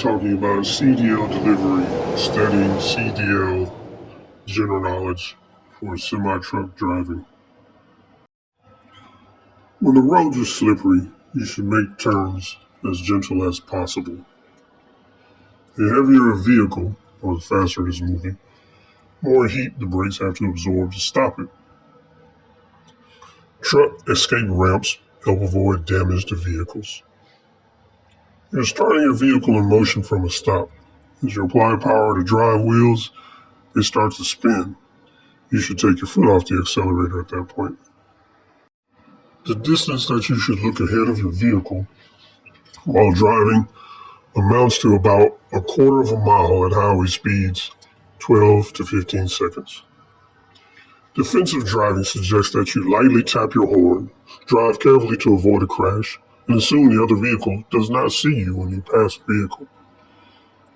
talking about CDL delivery, studying CDL general knowledge for semi-truck driving. When the roads are slippery, you should make turns as gentle as possible. The heavier a vehicle, or the faster it is moving, more heat the brakes have to absorb to stop it. Truck escape ramps help avoid damage to vehicles. You're starting your vehicle in motion from a stop. As you apply power to drive wheels, they start to spin. You should take your foot off the accelerator at that point. The distance that you should look ahead of your vehicle while driving amounts to about a quarter of a mile at highway speeds, 12 to 15 seconds. Defensive driving suggests that you lightly tap your horn, drive carefully to avoid a crash, and assume the other vehicle does not see you when you pass the vehicle.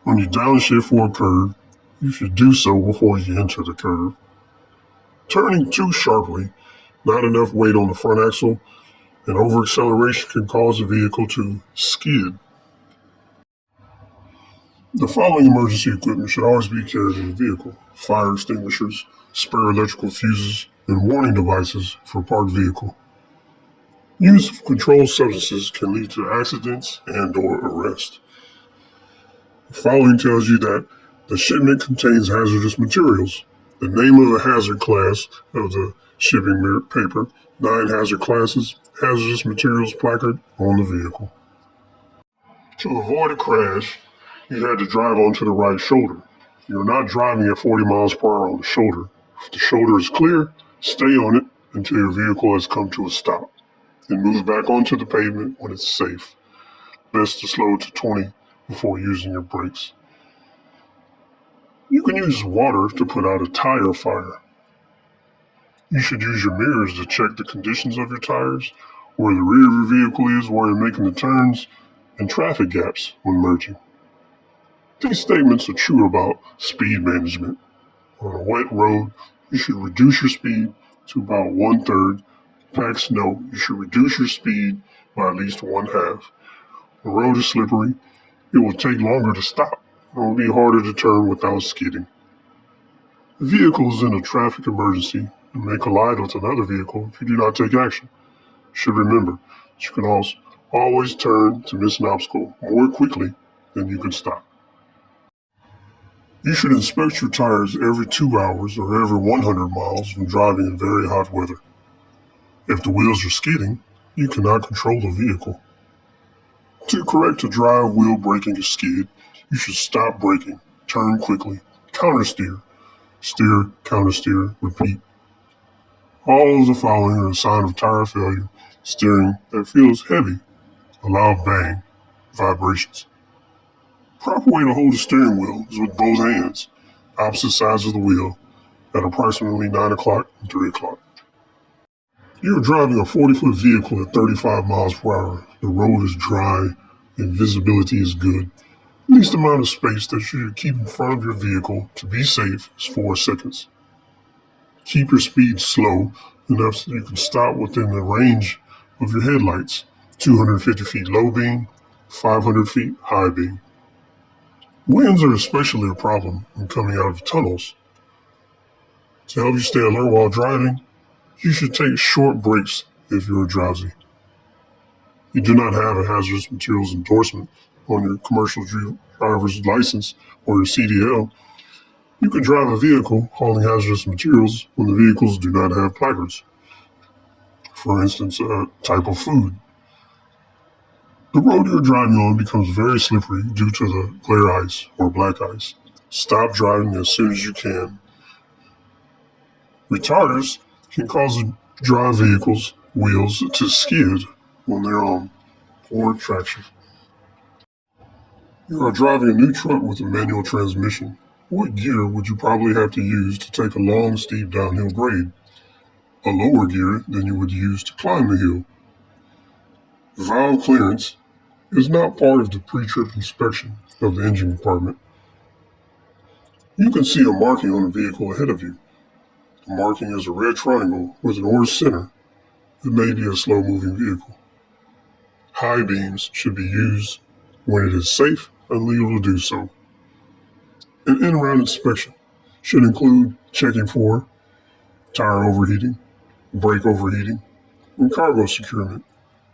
When you downshift for a curve, you should do so before you enter the curve. Turning too sharply, not enough weight on the front axle, and over-acceleration can cause the vehicle to skid. The following emergency equipment should always be carried in the vehicle: fire extinguishers, spare electrical fuses, and warning devices for a parked vehicle. Use of controlled substances can lead to accidents and/or arrest. The following tells you that the shipment contains hazardous materials, the name of the hazard class of the shipping paper, 9 hazard classes, hazardous materials placard on the vehicle. To avoid a crash, you had to drive onto the right shoulder. You're not driving at 40 miles per hour on the shoulder. If the shoulder is clear, stay on it until your vehicle has come to a stop. Then move back onto the pavement when it's safe. Best to slow to 20 before using your brakes. You can use water to put out a tire fire. You should use your mirrors to check the conditions of your tires, where the rear of your vehicle is while you're making the turns, and traffic gaps when merging. These statements are true about speed management. On a wet road, you should reduce your speed to about 1/3. Packed snow, you should reduce your speed by at least 1/2. The road is slippery, it will take longer to stop. It will be harder to turn without skidding. The vehicle is in a traffic emergency and may collide with another vehicle if you do not take action. You should remember that you can also always turn to miss an obstacle more quickly than you can stop. You should inspect your tires every 2 hours or every 100 miles when driving in very hot weather. If the wheels are skidding, you cannot control the vehicle. To correct a drive wheel braking a skid, you should stop braking, turn quickly, countersteer, steer, countersteer, repeat. All of the following are a sign of tire failure: steering that feels heavy, a loud bang, vibrations. Proper way to hold the steering wheel is with both hands, opposite sides of the wheel, at approximately 9 o'clock and 3 o'clock. You're driving a 40-foot vehicle at 35 miles per hour. The road is dry and visibility is good. The least amount of space that you should keep in front of your vehicle to be safe is 4 seconds. Keep your speed slow enough so you can stop within the range of your headlights: 250 feet low beam, 500 feet high beam. Winds are especially a problem when coming out of tunnels. To help you stay alert while driving, you should take short breaks if you're drowsy. You do not have a hazardous materials endorsement on your commercial driver's license or your CDL. You can drive a vehicle hauling hazardous materials when the vehicles do not have placards. For instance, a type of food. The road you're driving on becomes very slippery due to the glare ice or black ice. Stop driving as soon as you can. Retarders can cause drive vehicles' wheels to skid when they're on poor traction. You are driving a new truck with a manual transmission. What gear would you probably have to use to take a long, steep downhill grade? A lower gear than you would use to climb the hill. Valve clearance is not part of the pre-trip inspection of the engine compartment. You can see a marking on the vehicle ahead of you. The marking is a red triangle with an orange center. It may be a slow-moving vehicle. High beams should be used when it is safe illegal to do so. An in-route inspection should include checking for tire overheating, brake overheating, and cargo securement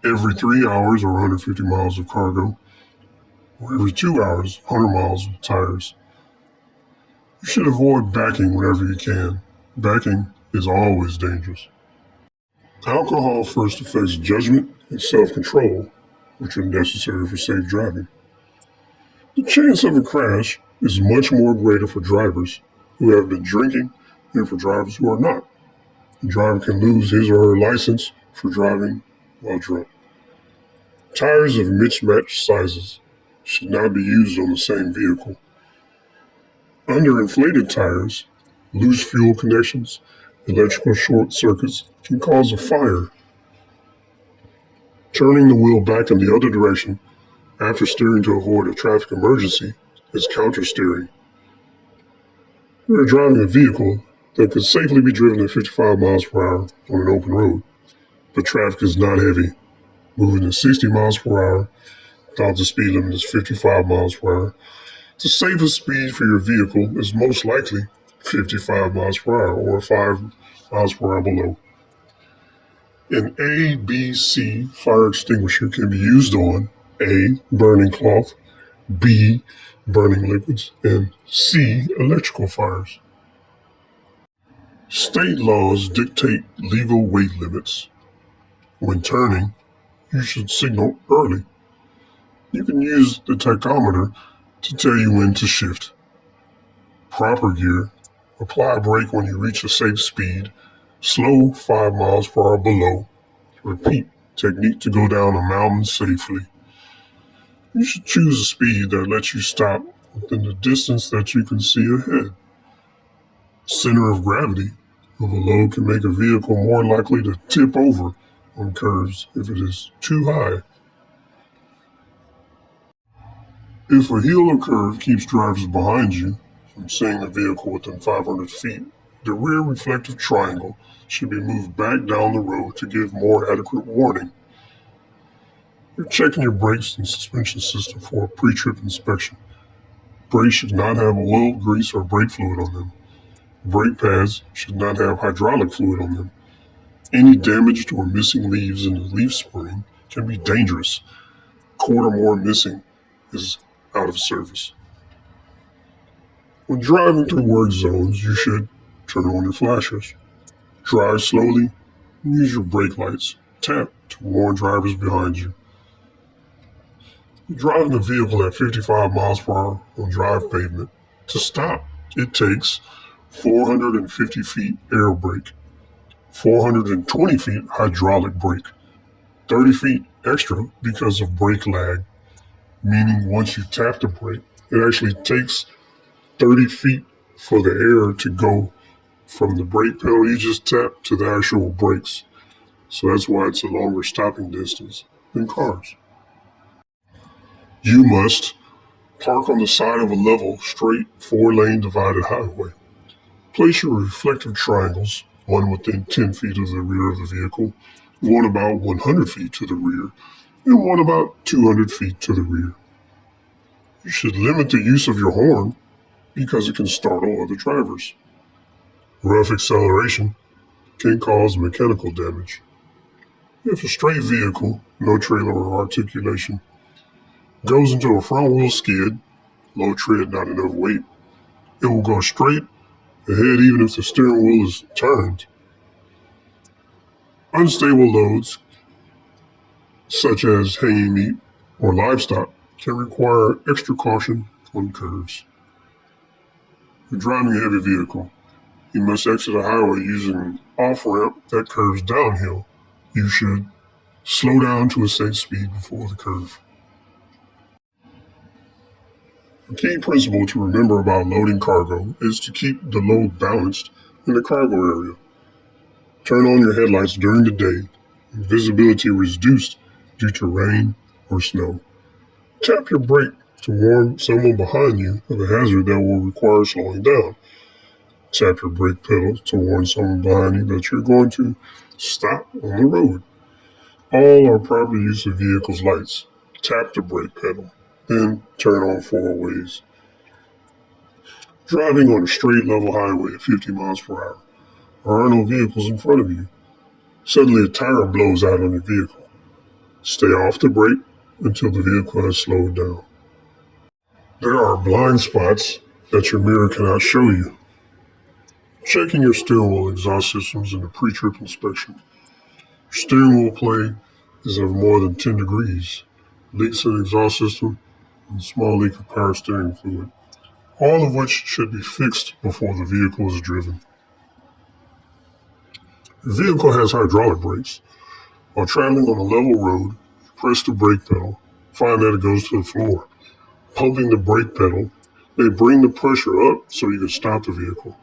every 3 hours or 150 miles of cargo, or every 2 hours, 100 miles of tires. You should avoid backing whenever you can. Backing is always dangerous. Alcohol first affects judgment and self-control, which are necessary for safe driving. The chance of a crash is much more greater for drivers who have been drinking than for drivers who are not. The driver can lose his or her license for driving while drunk. Tires of mismatched sizes should not be used on the same vehicle. Underinflated tires, loose fuel connections, electrical short circuits can cause a fire. Turning the wheel back in the other direction after steering to avoid a traffic emergency is counter-steering. You are driving a vehicle that could safely be driven at 55 miles per hour on an open road, but traffic is not heavy. Moving at 60 miles per hour, thought the speed limit is 55 miles per hour. The safest speed for your vehicle is most likely 55 miles per hour or 5 miles per hour below. An ABC fire extinguisher can be used on A. Burning cloth, B. Burning liquids, and C. Electrical fires. State laws dictate legal weight limits. When turning, you should signal early. You can use the tachometer to tell you when to shift. Proper gear. Apply brake when you reach a safe speed. Slow 5 miles per hour below. Repeat technique to go down a mountain safely. You should choose a speed that lets you stop within the distance that you can see ahead. Center of gravity of a load can make a vehicle more likely to tip over on curves if it is too high. If a hill or curve keeps drivers behind you from seeing the vehicle within 500 feet, the rear reflective triangle should be moved back down the road to give more adequate warning. You're checking your brakes and suspension system for a pre-trip inspection. Brakes should not have oil, grease, or brake fluid on them. Brake pads should not have hydraulic fluid on them. Any damaged or missing leaves in the leaf spring can be dangerous. A cord or more missing is out of service. When driving through work zones, you should turn on your flashers. Drive slowly and use your brake lights. Tap to warn drivers behind you. Driving a vehicle at 55 miles per hour on dry pavement. To stop, it takes 450 feet air brake, 420 feet hydraulic brake, 30 feet extra because of brake lag, meaning once you tap the brake, it actually takes 30 feet for the air to go from the brake pedal you just tapped to the actual brakes. So that's why it's a longer stopping distance than cars. You must park on the side of a level, straight, 4-lane divided highway. Place your reflective triangles, one within 10 feet of the rear of the vehicle, one about 100 feet to the rear, and one about 200 feet to the rear. You should limit the use of your horn because it can startle other drivers. Rough acceleration can cause mechanical damage. If a straight vehicle, no trailer or articulation, goes into a front wheel skid, low tread, not enough weight, it will go straight ahead even if the steering wheel is turned. Unstable loads, such as hanging meat or livestock, can require extra caution on curves. If you're driving a heavy vehicle, you must exit a highway using an off-ramp that curves downhill. You should slow down to a safe speed before the curve. A key principle to remember about loading cargo is to keep the load balanced in the cargo area. Turn on your headlights during the day when visibility reduced due to rain or snow. Tap your brake to warn someone behind you of a hazard that will require slowing down. Tap your brake pedal to warn someone behind you that you're going to stop on the road. All are proper use of vehicle's lights. Tap the brake pedal. then turn on four ways. Driving on a straight level highway at 50 miles per hour. There are no vehicles in front of you. Suddenly a tire blows out on your vehicle. Stay off the brake until the vehicle has slowed down. There are blind spots that your mirror cannot show you. Checking your steering wheel exhaust systems in a pre-trip inspection. Your steering wheel plate is of more than 10 degrees. Leaks in the exhaust system and small leak of power steering fluid. All of which should be fixed before the vehicle is driven. Your vehicle has hydraulic brakes. While traveling on a level road, press the brake pedal, find that it goes to the floor. Pumping the brake pedal may bring the pressure up so you can stop the vehicle.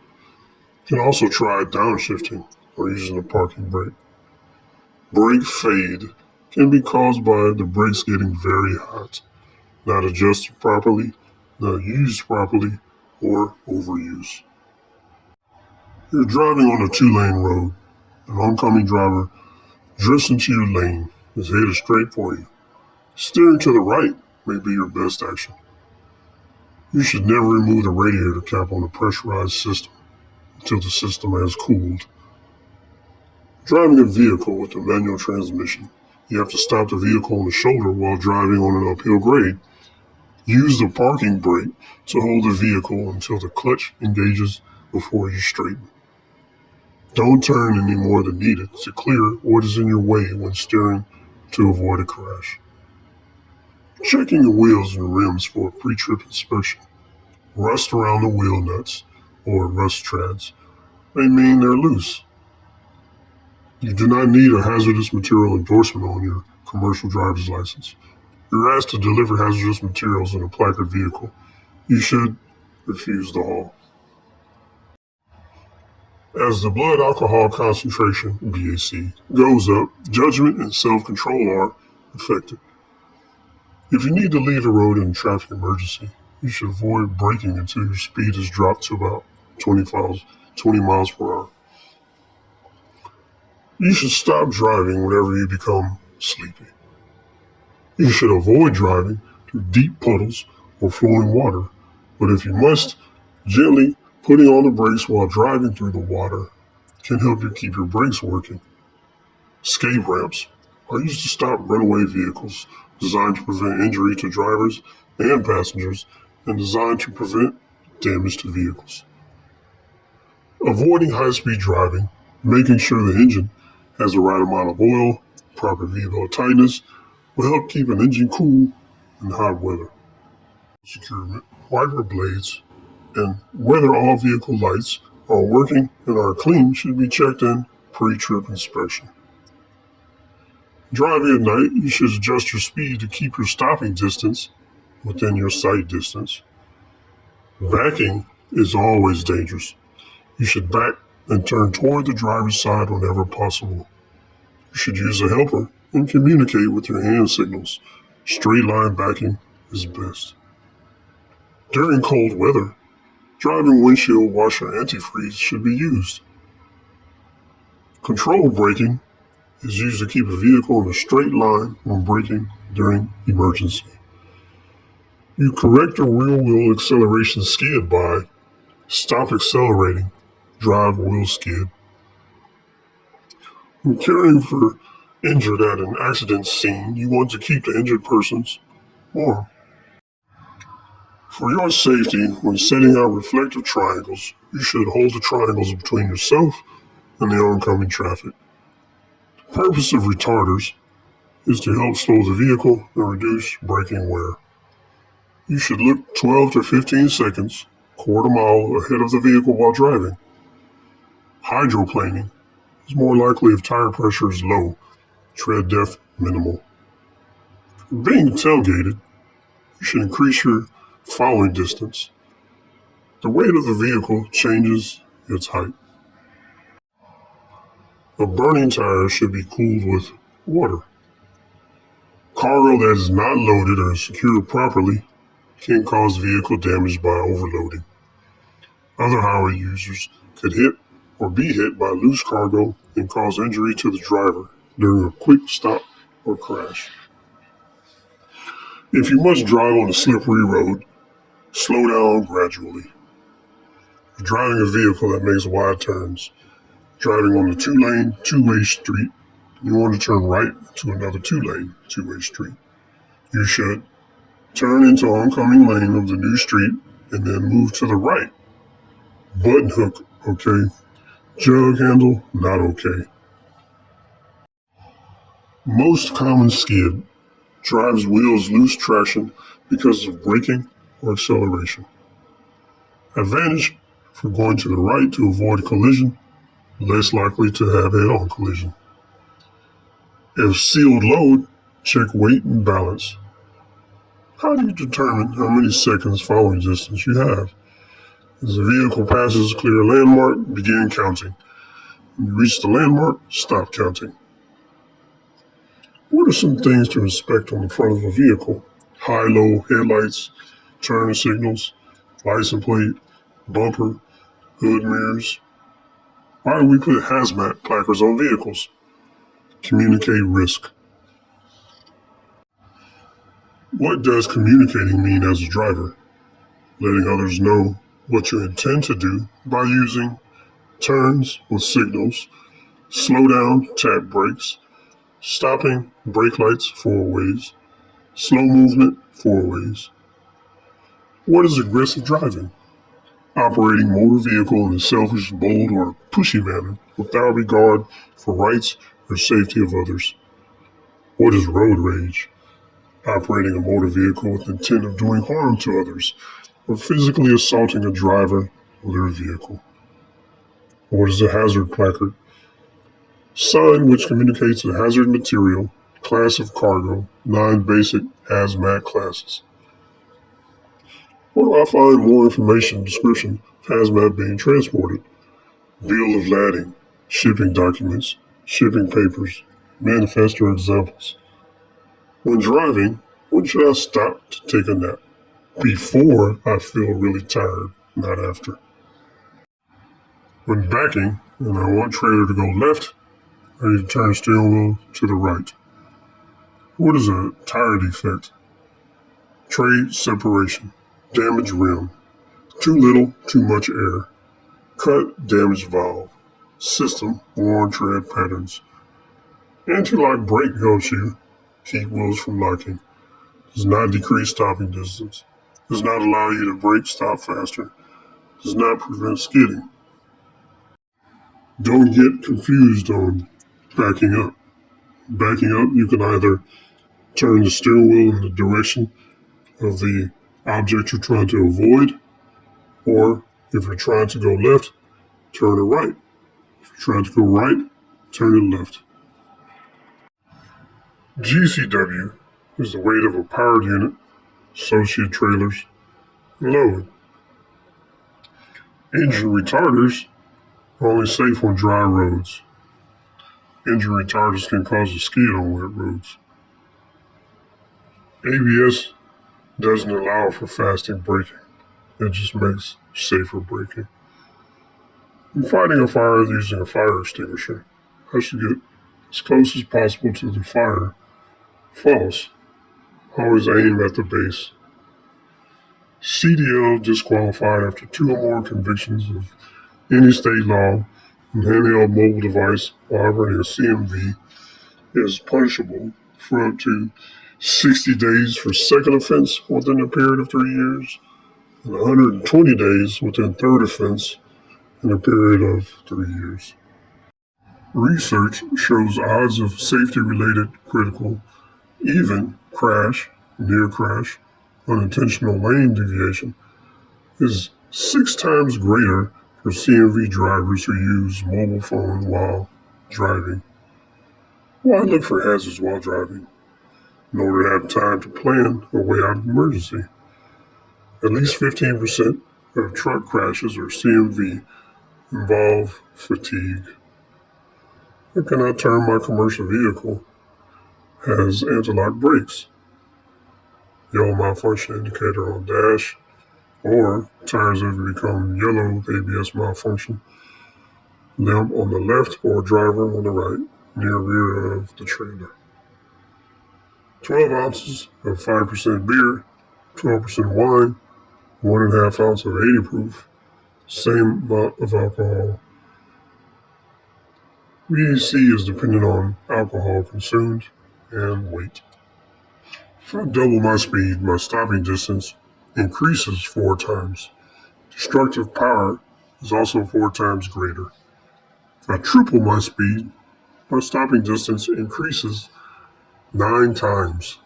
You can also try downshifting or using a parking brake. Brake fade can be caused by the brakes getting very hot, not adjusted properly, not used properly, or overuse. You're driving on a two-lane road. An oncoming driver drifts into your lane. His head is straight for you. Steering to the right may be your best action. You should never remove the radiator cap on a pressurized system until the system has cooled. Driving a vehicle with a manual transmission, you have to stop the vehicle on the shoulder while driving on an uphill grade. Use the parking brake to hold the vehicle until the clutch engages before you straighten. Don't turn any more than needed to clear what is in your way when steering to avoid a crash. Checking your wheels and rims for a pre-trip inspection. Rust around the wheel nuts or rust treads may mean they're loose. You do not need a hazardous material endorsement on your commercial driver's license. You're asked to deliver hazardous materials in a placard vehicle. You should refuse the haul. As the blood alcohol concentration, BAC, goes up, judgment and self-control are affected. If you need to leave the road in a traffic emergency, you should avoid braking until your speed is dropped to about 20 miles per hour. You should stop driving whenever you become sleepy. You should avoid driving through deep puddles or flowing water, but if you must, gently putting on the brakes while driving through the water can help you keep your brakes working. Escape ramps are used to stop runaway vehicles, designed to prevent injury to drivers and passengers, and designed to prevent damage to vehicles. Avoiding high-speed driving, making sure the engine has the right amount of oil, proper V-belt tightness, will help keep an engine cool in hot weather. Securement, wiper blades, and whether all vehicle lights are working and are clean should be checked in pre-trip inspection. Driving at night, you should adjust your speed to keep your stopping distance within your sight distance. Backing is always dangerous. You should back and turn toward the driver's side whenever possible. You should use a helper and communicate with your hand signals. Straight line backing is best. During cold weather, driving windshield washer antifreeze should be used. Control braking is used to keep a vehicle in a straight line when braking during emergency. You correct a rear wheel acceleration skid by stop accelerating, drive wheel skid. When caring for injured at an accident scene, you want to keep the injured persons warm. For your safety, when setting out reflective triangles, you should hold the triangles between yourself and the oncoming traffic. The purpose of retarders is to help slow the vehicle and reduce braking wear. You should look 12 to 15 seconds, quarter mile ahead of the vehicle while driving. Hydroplaning is more likely if tire pressure is low, tread depth minimal. For being tailgated, you should increase your following distance. The weight of the vehicle changes its height. A burning tire should be cooled with water. Cargo that is not loaded or secured properly can cause vehicle damage by overloading. Other highway users could hit or be hit by loose cargo and cause injury to the driver during a quick stop or crash. If you must drive on a slippery road, slow down gradually. If you're driving a vehicle that makes wide turns, driving on a two-lane, two-way street, you want to turn right to another two-lane, two-way street. You should turn into oncoming lane of the new street and then move to the right. Button hook, okay. Jug handle, not okay. Most common skid drives wheels lose traction because of braking or acceleration. Advantage for going to the right to avoid collision, less likely to have head-on collision. If sealed load, check weight and balance. How do you determine how many seconds following distance you have? As the vehicle passes a clear landmark, begin counting. When you reach the landmark, stop counting. What are some things to inspect on the front of a vehicle? High-low headlights, turn signals, license plate, bumper, hood mirrors. Why do we put hazmat placards on vehicles? Communicate risk. What does communicating mean as a driver? Letting others know what you intend to do by using turns with signals, slow down, tap brakes, stopping, brake lights, four ways, slow movement, four ways. What is aggressive driving? Operating motor vehicle in a selfish, bold, or pushy manner without regard for rights or safety of others. What is road rage? Operating a motor vehicle with intent of doing harm to others or physically assaulting a driver or their vehicle. What is a hazard placard? Sign which communicates a hazard material, class of cargo, non-basic hazmat classes. Where do I find more information description of hazmat being transported? Bill of lading, shipping documents, shipping papers, manifesto examples. When driving, when should I stop to take a nap? Before I feel really tired, not after. When backing and I want trailer to go left, I need to turn the steering wheel to the right. What is a tire defect? Trade separation, damaged rim, too little, too much air, cut, damaged valve, system, worn tread patterns. Anti-lock brake helps you keep wheels from locking, does not decrease stopping distance, does not allow you to brake stop faster, does not prevent skidding. Don't get confused on backing up. Backing up, you can either turn the steering wheel in the direction of the object you're trying to avoid, or if you're trying to go left, turn it right. If you're trying to go right, turn it left. GCW is the weight of a powered unit, associated trailers, and load. Engine retarders are only safe on dry roads. Engine retarders can cause a skid on wet roads. ABS doesn't allow for fasting braking. It just makes safer braking. When fighting a fire using a fire extinguisher, I should get as close as possible to the fire. False. Always aim at the base. CDL disqualified after 2 or more convictions of any state law and handheld mobile device while operating a CMV is punishable for up to 60 days for second offense within a period of 3 years and 120 days within third offense in a period of 3 years. Research shows odds of safety-related critical, even crash, near crash, unintentional lane deviation is 6 times greater for CMV drivers who use mobile phone while driving. Why look for hazards while driving? In order to have time to plan a way out of emergency. At least 15% of truck crashes or CMV involve fatigue. I cannot turn my commercial vehicle has anti-lock brakes, yellow malfunction indicator on dash, or tires have become yellow with ABS malfunction, limp on the left or driver on the right, near rear of the trailer. 12 ounces of 5% beer, 12% wine, 1.5 ounce of 80 proof, same amount of alcohol. VAC is dependent on alcohol consumed and weight. If I double my speed, my stopping distance increases 4 times. Destructive power is also 4 times greater. If I triple my speed, my stopping distance increases 9 times.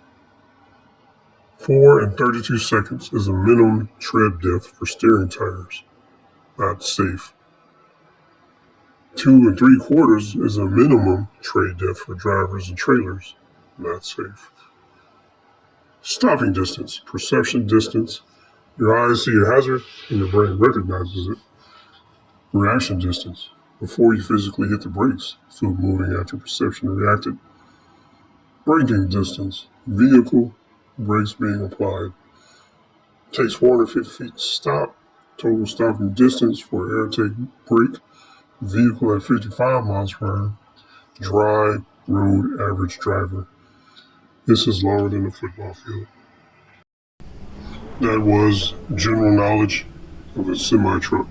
4 and 32 seconds is a minimum tread depth for steering tires. Not safe. 2 and 3/4 is a minimum tread depth for drivers and trailers. Not safe. Stopping distance, perception distance. Your eyes see a hazard and your brain recognizes it. Reaction distance, before you physically hit the brakes, food moving after perception reacted. Braking distance, vehicle, brakes being applied. Takes 450 feet to stop. Total stopping distance for air take brake. Vehicle at 55 miles per hour. Dry road average driver. This is lower than a football field. That was general knowledge of a semi-truck.